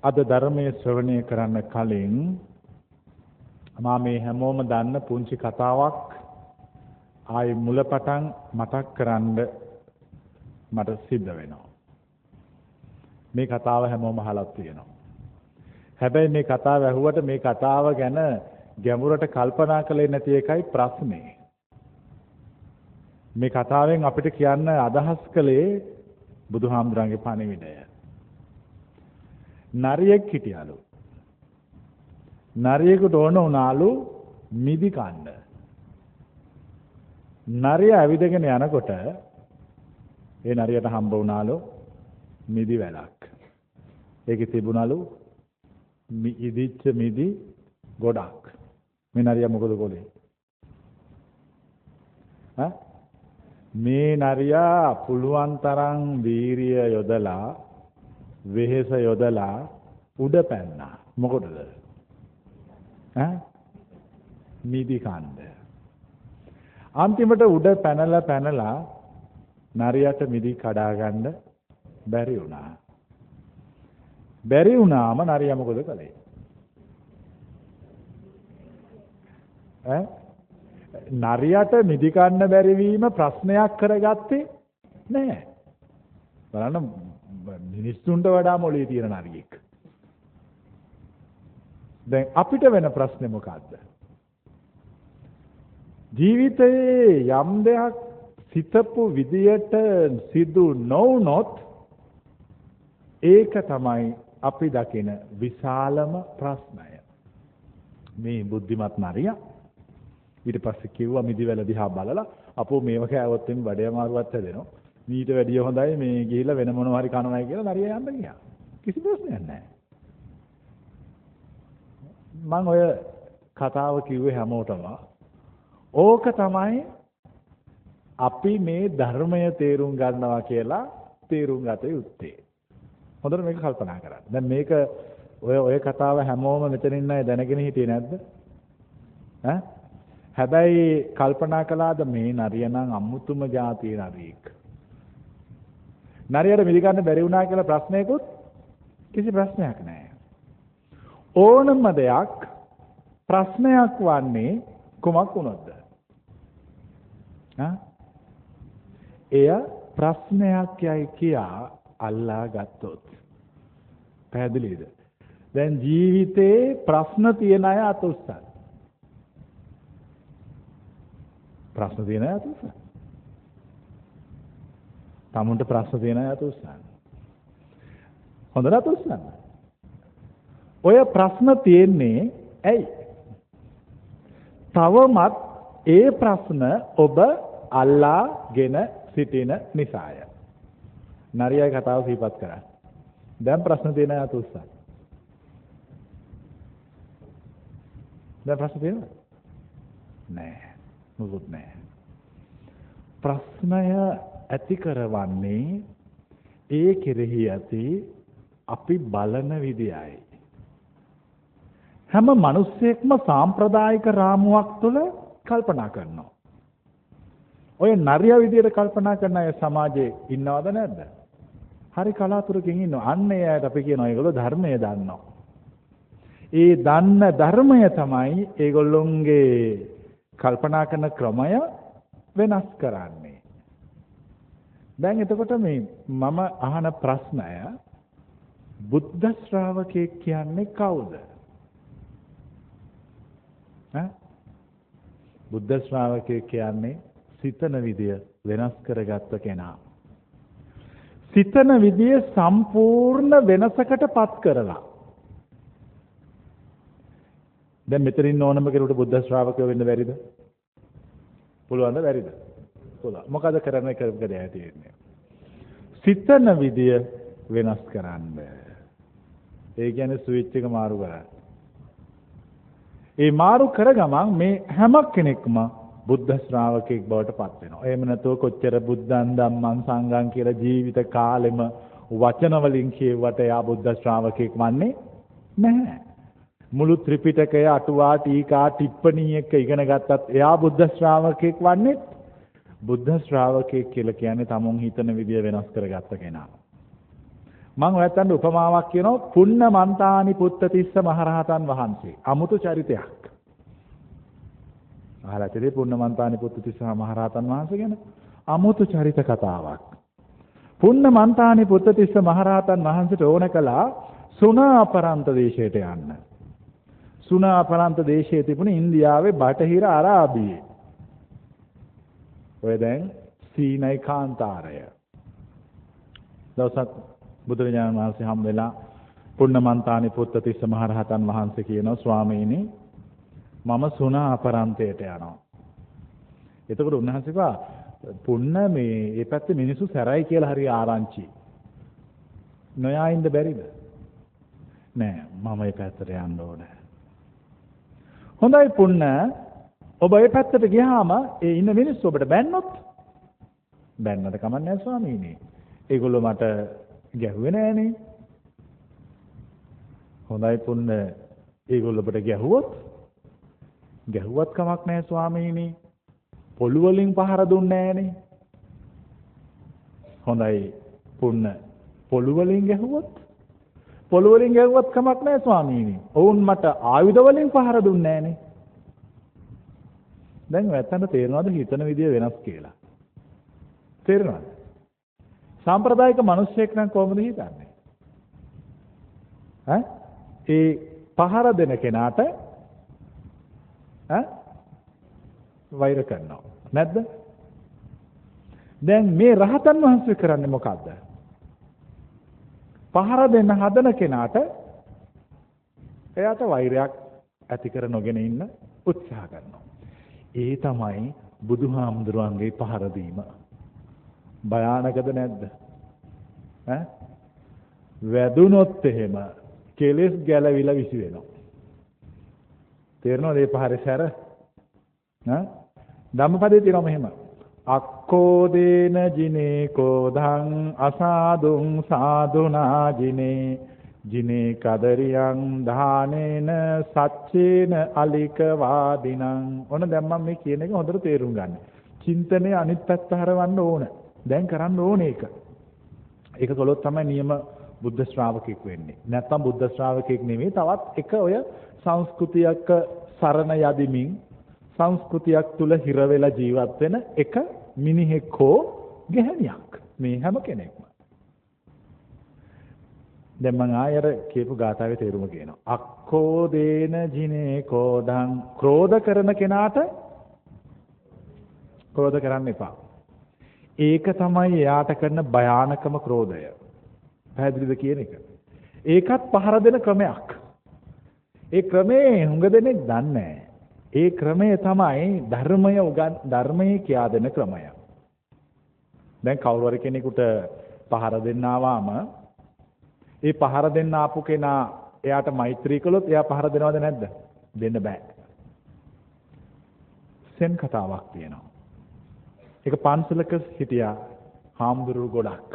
අද ධර්මයේ ශ්‍රවණය කරන්න කලින් මම මේ හැමෝම දන්න පුංචි කතාවක් ආයි මුලපටන් මතක් කරන්න මට සිද්ධ වෙනවා. මේ කතාව හැමෝම අහලා තියෙනවා. හැබැයි මේ කතාව ඇහුවට මේ කතාව ගැන ගැඹුරට කල්පනා කළේ නැති එකයි ප්‍රශ්නේ. මේ කතාවෙන් අපිට කියන්න අදහස් කළේ බුදුහාමුදුරන්ගේ පණිවිඩය. නරියෙක් හිටියලු. නරියෙකුට ඕන වුණාලු මිදි කන්න. නරිය ඇවිදගෙන යනකොට ඒ නරියට හම්බ වුණාලු මිදි වැලක්. ඒකේ තිබුණලු ඉදිච්ච මිදි ගොඩක්. මේ නරියා මොකද කළේ? මේ නරියා පුළුවන් තරම් වීරිය යොදලා වෙහෙස යොදලා උඩ පැන්නා. මොකටද? මිදි කන්න. අන්තිමට උඩ පැනලා නරියට මිදි කඩා ගන්න බැරි වුණා. බැරි වුණාම නරියා මොකද කළේ? නරියට මිදි කන්න බැරි වීම ප්‍රශ්නයක් කරගත්තේ නැහැ. බලන්න මිනිස්සුන්ට වඩා මොළේ තියෙන නරියෙක්. දැන් අපිට වෙන ප්‍රශ්නේ මොකද්ද? ජීවිතයේ යම් දෙයක් සිතපු විදියට සිදු නොවුනොත් ඒක තමයි අපි දකින විශාලම ප්‍රශ්නය. මේ බුද්ධිමත් නරියා ඊට පස්සේ කිව්වා මිදිවැල දිහා බලලා අපෝ මේව කෑවොත් එම් බඩේ අමාරුවක් හැදෙනවා. මීට වැඩිය හොඳයි මේ ගිහිල්ලා වෙන මොනවා හරි කනවයි කියලා නරියා යන්න ගියා. කිසි ප්‍රශ්නයක් නැහැ. මම ඔය කතාව කිව්වේ හැමෝටම ඕක තමයි අපි මේ ධර්මය තේරුම් ගන්නවා කියලා තේරුම් ගත යුත්තේ. හොඳට මේක කල්පනා කරන්න. දැන් මේක ඔය කතාව හැමෝම මෙතන ඉන්න අය දැනගෙන හිටියේ නැද්ද? හැබැයි කල්පනා කළාද මේ නරිය නම් අමුතුම જાතිය නරියෙක්. නරියට මිදි ගන්න බැරි වුණා කියලා ප්‍රශ්නයකුත් කිසි ප්‍රශ්නයක් නැහැ. ඕනම දෙයක් ප්‍රශ්නයක් වන්නේ කුමක් වුණොත්ද? එය ප්‍රශ්නයක් යයි කියා අල්ලා ගත්තොත්. පැහැදිලිද? දැන් ජීවිතේ ප්‍රශ්න තියෙන අය අත උස්සන්න. ප්‍රශ්න තියෙන අය අත උස්සන්න. තමුන්ට ප්‍රශ්න තියෙන අය අත උස්සන්න. හොඳට අත උස්සන්න. ඔය ප්‍රශ්න තියෙන්නේ ඇයි? තවමත් ඒ ප්‍රශ්න ඔබ අල්ලාගෙන සිටින නිසාය. නරියයි කතාව සිහිපත් කරා. දැන් ප්‍රශ්න තියෙන අය අත උස්සන්න. දැන් ප්‍රශ්න තියෙනවද? නෑ. මොකුත් නෑ. ප්‍රශ්නය ඇති කරවන්නේ ඒ කෙරෙහි ඇති අපි බලන විදියයි. හැම මිනිස්සෙක්ම සාම්ප්‍රදායික රාමුවක් තුළ කල්පනා කරනවා. ඔය නරියා විදියට කල්පනා කරන අය සමාජයේ ඉන්නවද නැද්ද? හරි කලාතුරකින් ඉන්නවා. අන්න ඒ අයට අපි කියනවා ඒගොල්ලෝ ධර්මය දන්නවා. ඒ දන්න ධර්මය තමයි ඒගොල්ලොන්ගේ කල්පනා කරන ක්‍රමය වෙනස් කරන්නේ. දැන් එතකොට මේ මම අහන ප්‍රශ්නය බුද්ධ ශ්‍රාවකයෙක් කියන්නේ කවුද? බුද්ධ ශ්‍රාවකයෙක් කියන්නේ සිතන විදිය වෙනස් කරගත්ත කෙනා. සිතන විදිය සම්පූර්ණ වෙනසකටපත් කරලා. දැන් මෙතන ඉන්න ඕනම කෙනෙකුට බුද්ධ ශ්‍රාවකයෝ වෙන්න බැරිද? පුළුවන්ද බැරිද? පුළුවන්. මොකද කරන්න තියෙන්නේ? සිතන විදිය වෙනස් කරන්න. ඒ කියන්නේ ස්විච් එක මාරු කරන්න. ඒ මාරු කර ගමන් මේ හැම කෙනෙක්ම බුද්ධ ශ්‍රාවකෙක් බවට පත් වෙනවා. එහෙම නැතුව කොච්චර බුද්ධං ධම්මං සංඝං කියලා ජීවිත කාලෙම වචන වලින් කියවට යා බුද්ධ ශ්‍රාවකෙක් වන්නේ නැහැ. මුළු ත්‍රිපිටකය අටුවා ටීකා ටිප්පණී එක ඉගෙන ගත්තත් එයා බුද්ධ ශ්‍රාවකෙක් වන්නේ බුද්ධ ශ්‍රාවකෙක් කියලා කියන්නේ තමුන් හිතන විදිය වෙනස් කරගත්ත කෙනා. මම ඔයයන්ට උපමාවක් කියනවා පුන්න මන්තානි පුත්තතිස්ස මහරහතන් වහන්සේ. අමුතු චරිතයක්. අහලා තියෙන්නේ පුන්න මන්තානි පුත්තතිස්ස මහරහතන් වහන්සේ ගැන අමුතු චරිත කතාවක්. පුන්න මන්තානි පුත්තතිස්ස මහරහතන් වහන්සේට ඕන කළා සුණාපරන්ත දේශයට යන්න. සුණාපරන්ත දේශයේ තිබුණ ඉන්දියාවේ බටහිර අරාබියේ. ඔය දැන් සීනයි කාන්තාරය. දවසක් බුදුරජාණන් වහන්සේ හම් වෙලා පුන්නමන්තානි පුත්තතිස්ස මහරහතන් වහන්සේ කියනවා ස්වාමීනි මම සුණාපරන්තයට යනවා. එතකොට උන්වහන්සේ කිව්වා පුන්න මේ පැත්තේ මිනිස්සු සැරයි කියලා හරි ආරංචි. නොයා ඉන්න බැරිද? නෑ මම මේ පැත්තට යන්න ඕනේ. හොඳයි පුන්න ඔබ ඒ පැත්තට ගියාම ඒ ඉන්න මිනිස්සු ඔබට බැන්නොත් බැන්නට කමක් නෑ ස්වාමීනි. ඒගොල්ලෝ මට ගැහුවේ නෑනේ. හොඳයි පුන්න ඒගොල්ලෝ ඔබට ගැහුවත් කමක් නෑ ස්වාමීනි. පොළු වලින් පහර දුන්නේ නෑනේ. හොඳයි පුන්න පොළු වලින් ගැහුවත් කමක් නෑ ස්වාමීනි. ඔවුන් මට ආයුධ වලින් පහර දුන්නේ නෑනේ. දැන් වැත්තන්ට තේරෙනවද හිතන විදිය වෙනස් කියලා? තේරෙනවද? සාම්ප්‍රදායික මිනිස්සෙක් නම් කොහොමද හිතන්නේ? ඒ පහර දෙන කෙනාට වෛර කරනවා. නැද්ද? දැන් මේ රහතන් වහන්සේ කරන්නේ මොකද්ද? පහර දෙන්න හදන කෙනාට එයාට වෛරයක් ඇති කර නොගෙන ඉන්න උත්සාහ කරනවා. ඒ තමයි බුදුහාමුදුරන්ගේ පහර දීම. භයානකද නැද්ද? වැදුනොත් එහෙම කෙලෙස් ගැලවිලා විසි වෙනවා. තේරෙනවද මේ පහරේ සැර? ධම්මපදයේ තියෙනවා මෙහෙම. අක්කෝදේන ජිනේ කෝධං අසාදුං සාදුනා ජිනේ ජිනේ කදරියං දානේන සච්චේන අලික වාදිනං. ඔන්න දැන් මම මේ කියන එක හොඳට තේරුම් ගන්න. චින්තනයේ අනිත් පැත්ත හරවන්න ඕන. දැන් කරන්න ඕනේ ඒක. ඒක කළොත් තමයි නියම බුද්ධ ශ්‍රාවකෙක් වෙන්නේ. නැත්තම් බුද්ධ ශ්‍රාවකෙක් නෙවෙයි තවත් එක ඔය සංස්කෘතියක සරණ යදිමින් සංස්කෘතියක් තුල හිර වෙලා ජීවත් වෙන එක මිනිහෙක් හෝ ගැහණියක්. මේ හැම කෙනෙක්ම. දැන් මම ආයෙර කියපු ගාථාවේ තේරුම කියනවා. අක්කෝ දේන ජිනේ කෝධං ක්‍රෝධ කරන කෙනාට ක්‍රෝධ කරන්න එපා. ඒක තමයි එයාට කරන භයානකම ක්‍රෝධය. පැහැදිලිද කියන එක? ඒකත් පහර දෙන ක්‍රමයක්. ඒ ක්‍රමේ හුඟ දෙනෙක් දන්නේ නැහැ. ඒ ක්‍රමය තමයි ධර්මයේ කියා දෙන ක්‍රමය. දැන් කවුරු හරි කෙනෙකුට පහර දෙන්න ආවම ඒ පහර දෙන්න ආපු කෙනා එයාට මෛත්‍රී කළොත් එයා පහර දෙනවද නැද්ද? දෙන්න බෑ. සෙන් කතාවක් තියෙනවා. ඒක පන්සලක හිටියා හාමුදුරුවෝ ගොඩක්.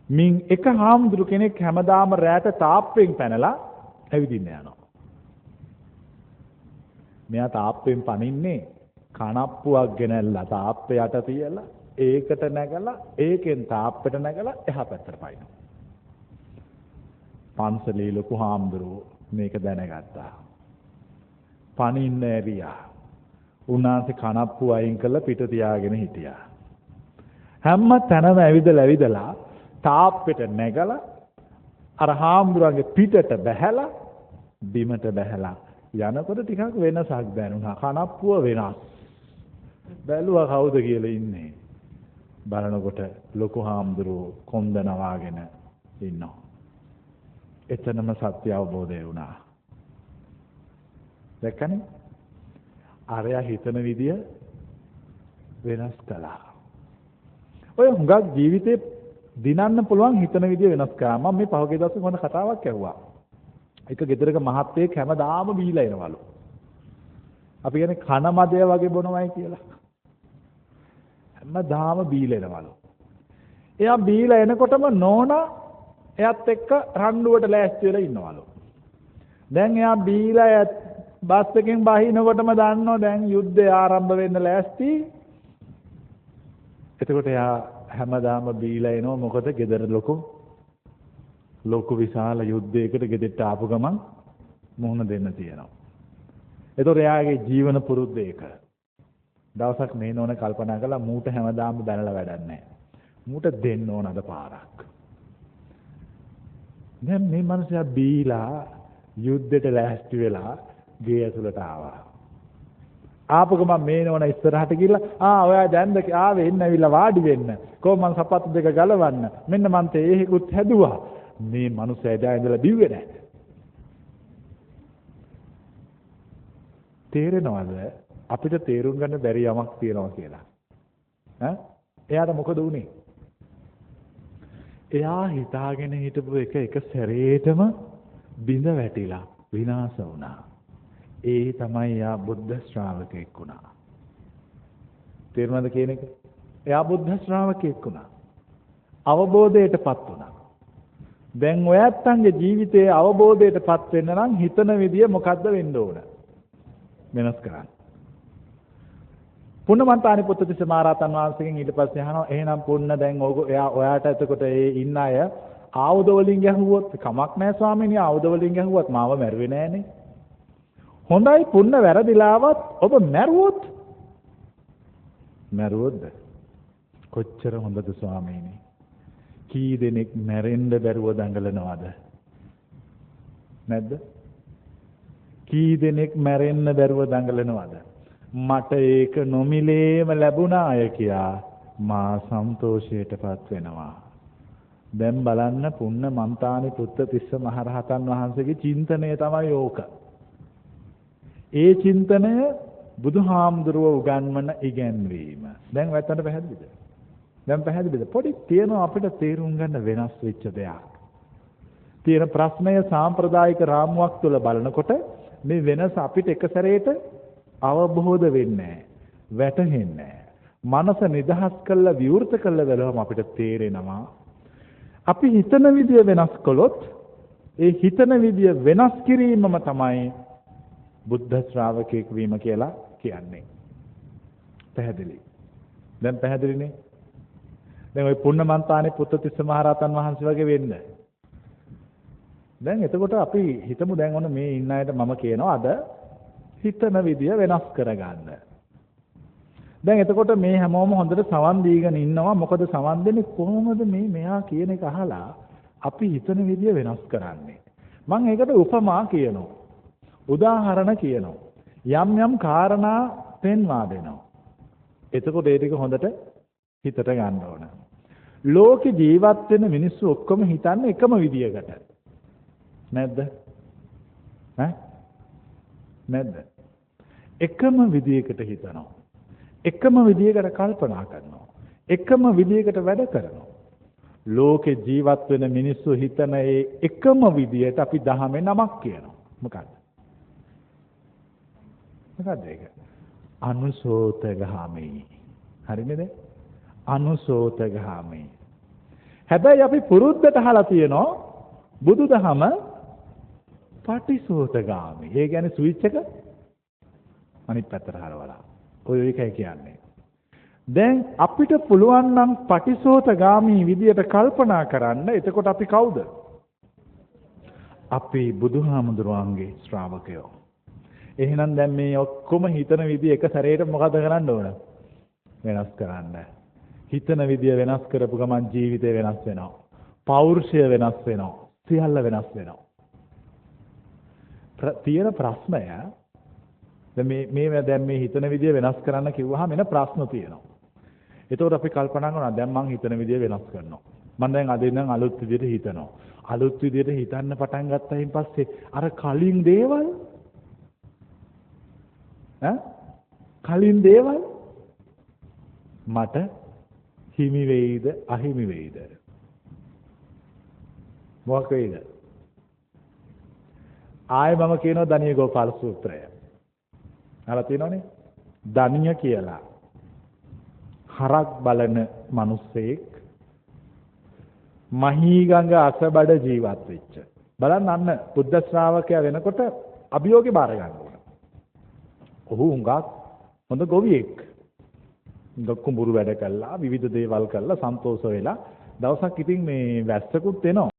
මින් එක හාමුදුරු කෙනෙක් හැමදාම රැට තාප්පෙන් පැනලා ඇවිදින්න යනවා. මෙයා තාප්පෙන් පනින්නේ කනප්පුවක් ගෙනල්ලා තාප්පේ යට තියලා ඒකට නැගලා ඒකෙන් තාප්පෙට නැගලා එහා පැත්තට පයින්නවා. පන්සලේ ලොකු හාමුදුරුවෝ මේක දැනගත්තා. පනින්න ඇරියා. උන්වහන්සේ කනප්පුව අයින් කරලා පිට තියාගෙන හිටියා. හැම තැනම ඇවිදලා තාප්පෙට නැගලා අර හාමුදුරන්ගේ පිටට බැහැලා බිමට බැහැලා යනකොට ටිකක් වෙනසක් දැනුණා. කනප්පුව වෙනස්. බැලුවා කවුද කියලා ඉන්නේ. බලනකොට ලොකු හාමුදුරුවෝ කොන්ද නවාගෙන ඉන්නවා. එතනම සත්‍ය අවබෝධය වුණා. දැක්කනේ? අරයා හිතන විදිය වෙනස් කළා. ඔය හුඟක් ජීවිතේ දිනන්න පුළුවන් හිතන විදිය වෙනස් කරා. මම මේ පහුගිය දවසේ මොන කතාවක් ඇහුවා. එක ගෙදරක මහත්තයෙක් හැමදාම බීලා එනවලු. අපි කියන්නේ කන මදය වගේ බොනවයි කියලා. හැමදාම බීලා එනවලු. එයා බීලා එනකොටම නෝනා එයාත් එක්ක රණ්ඩුවට ලෑස්ති වෙලා ඉන්නවලු. දැන් එයා බීලා බස් එකෙන් බහිනකොටම දන්නවා දැන් යුද්ධය ආරම්භ වෙන්න ලෑස්ති. එතකොට එයා හැමදාම බීලා එනවා මොකද ගෙදර ලොකු විශාල යුද්ධයකට ගෙදෙට්ට ආපු ගමන් මුහුණ දෙන්න තියෙනවා. ඒතොර එයාගේ ජීවන පුරුද්ද ඒක. දවසක් මේ නෝන කල්පනා කළා මූට හැමදාම බැනලා වැඩක් නැහැ. මූට දෙන්න ඕන අද පාරක්. දැන් මේ මිනිහා බීලා යුද්ධෙට ලෑස්ති වෙලා ගේ ඇතුළට ආවා. ආපු ගමන් මේ නෝන ඉස්සරහට ගිහලා ඔයා දැන්ද ආවේ එන්න ඇවිල්ලා වාඩි වෙන්න. කොහොම මං සපත්තු දෙක ගලවන්න. මෙන්න මං තේ එහෙකුත් හැදුවා. මේ මිනිහා එදා ඉඳලා බිව්වේ නැහැ. තේරෙනවද අපිට තේරුම් ගන්න බැරි යමක් තියෙනවා කියලා? එයාට මොකද වුනේ? එයා හිතාගෙන හිටපු එක සැරේටම බිඳ වැටිලා විනාශ වුණා. ඒ තමයි යා බුද්ධ ශ්‍රාවකෙක් වුණා. තේරුණාද කියන එක? එයා බුද්ධ ශ්‍රාවකෙක් වුණා. අවබෝධයටපත් වුණා. දැන් ඔයත්තන්ගේ ජීවිතයේ අවබෝධයටපත් වෙන්න නම් හිතන විදිය මොකද්ද වෙන්න ඕන? වෙනස් කරන්න. පුන්නමන්තානි පුත්තිස්ස මහරහතන් වහන්සේගෙන් ඊට පස්සේ අහනවා එහෙනම් පුන්න දැන් ඔයාට එතකොට ඒ ඉන්න අය ආයුධ වලින් ගැහුවොත් කමක් නැහැ ස්වාමීනි ආයුධ වලින් ගැහුවත් මාව මැරුවේ නෑනේ. හොඳයි පුන්න වැරදිලාවත් ඔබ මැරුවොත්ද? කොච්චර හොඳද ස්වාමීනි? කී දෙනෙක් මැරෙන්න බැරුව දඟලනවද? නැද්ද? කී දෙනෙක් මැරෙන්න බැරුව දඟලනවද? මට ඒක නොමිලේම ලැබුණා අය කියා මා සන්තෝෂයටපත් වෙනවා. දැන් බලන්න පුන්න මන්තානි පුත්තිස්ස මහරහතන් වහන්සේගේ චින්තනය තමයි ඕක. ඒ චින්තනය බුදුහාමුදුරුව උගන්වන ඉගැන්වීම. දැන් ඔයත්තන්ට පැහැදිලිද? දැන් පැහැදිලිද? පොඩි තියෙනවා අපිට තේරුම් ගන්න වෙනස් වෙච්ච දෙයක්. තියෙන ප්‍රශ්නය සාම්ප්‍රදායික රාමුවක් තුළ බලනකොට මේ වෙනස අපිට එක සැරේට අවබෝධ වෙන්නේ නැහැ. වැටහෙන්නේ නැහැ. මනස නිදහස් කළා විවෘත කළා බලවම අපිට තේරෙනවා. අපි හිතන විදිය වෙනස් කළොත් ඒ හිතන විදිය වෙනස් කිරීමම තමයි බුද්ධ ශ්‍රාවකෙක් වීම කියලා කියන්නේ. පැහැදිලි. දැන් පැහැදිලිනේ? දැන් ওই පුන්නමන්තානේ පුත්තිස්ස මහරහතන් වහන්සේ වගේ වෙන්න. දැන් එතකොට අපි හිතමු දැන් ඔන්න මේ ඉන්න අයට මම කියනවා අද හිතන විදිය වෙනස් කරගන්න. දැන් එතකොට මේ හැමෝම හොඳට සවන් දීගෙන ඉන්නවා. මොකද සවන් දෙන්නේ කොහොමද මෙයා කියන එක අහලා අපි හිතන විදිය වෙනස් කරන්නේ. මම ඒකට උපමා කියනවා. උදාහරණ කියනවා. යම් කාරණා පෙන්වා දෙනවා. එතකොට ඒ ටික හොඳට හිතට ගන්න ඕන. ලෝකේ ජීවත් වෙන මිනිස්සු ඔක්කොම හිතන්නේ එකම විදියකට. නැද්ද? නැද්ද? එකම විදියකට හිතනවා. එකම විදියකට කල්පනා කරනවා. එකම විදියකට වැඩ කරනවා. ලෝකේ ජීවත් වෙන මිනිස්සු හිතන ඒ එකම විදියට අපි දහමේ නමක් කියනවා. මොකක්ද? මොකක්ද ඒක? අනුසෝතගාමී. හරිනේද? අනුසෝතගාමී. හැබැයි අපි පුරුද්දට අහලා තියෙනවා බුදුදහම පටිසෝතගාමී. ඒ කියන්නේ ස්විච් එක අනිත් පැත්තට හරවලා. ඔය එකයි කියන්නේ. දැන් අපිට පුළුවන් නම් පටිසෝතගාමී විදියට කල්පනා කරන්න. එතකොට අපි කවුද? අපි බුදුහාමුදුරුවන්ගේ ශ්‍රාවකයෝ. එහෙනම් දැන් මේ ඔක්කොම හිතන විදිය එක සැරේට මොකද කරන්න ඕන? වෙනස් කරන්න. හිතන විදිය වෙනස් කරපු ගමන් ජීවිතය වෙනස් වෙනවා. පෞරුෂය වෙනස් වෙනවා. සියල්ල වෙනස් වෙනවා. තියෙන ප්‍රශ්නය දැන් මේ හිතන විදිය වෙනස් කරන්න කිව්වහම එන ප්‍රශ්න තියෙනවා. ඒතකොට අපි කල්පනා කරනවා දැන් මං හිතන විදිය වෙනස් කරනවා. මම දැන් අද ඉඳන් අලුත් විදියට හිතනවා. අලුත් විදියට හිතන්න පටන් ගත්තයින් පස්සේ අර කලින් දේවල් කලින් දේවල් මට හිමි වෙයිද අහිමි වෙයිද? මොකක් වෙයිද? ආයෙ මම කියනවා දණිය ගෝපාල සූත්‍රය. අහලා තියෙනවනේ? දණිය කියලා හරක් බලන මිනිස්සෙක් මහීගඟ අසබඩ ජීවත් වෙච්ච. බලන්න අන්න බුද්ධ ශ්‍රාවකයා වෙනකොට අභියෝගේ බාර ගන්න ඕන. ඔහු හුඟක් හොඳ ගොවියෙක්. කුඹුරු වැඩ කළා විවිධ දේවල් කළා සන්තෝෂ වෙලා දවසක් ඉතින් මේ වැස්සකුත් එනවා.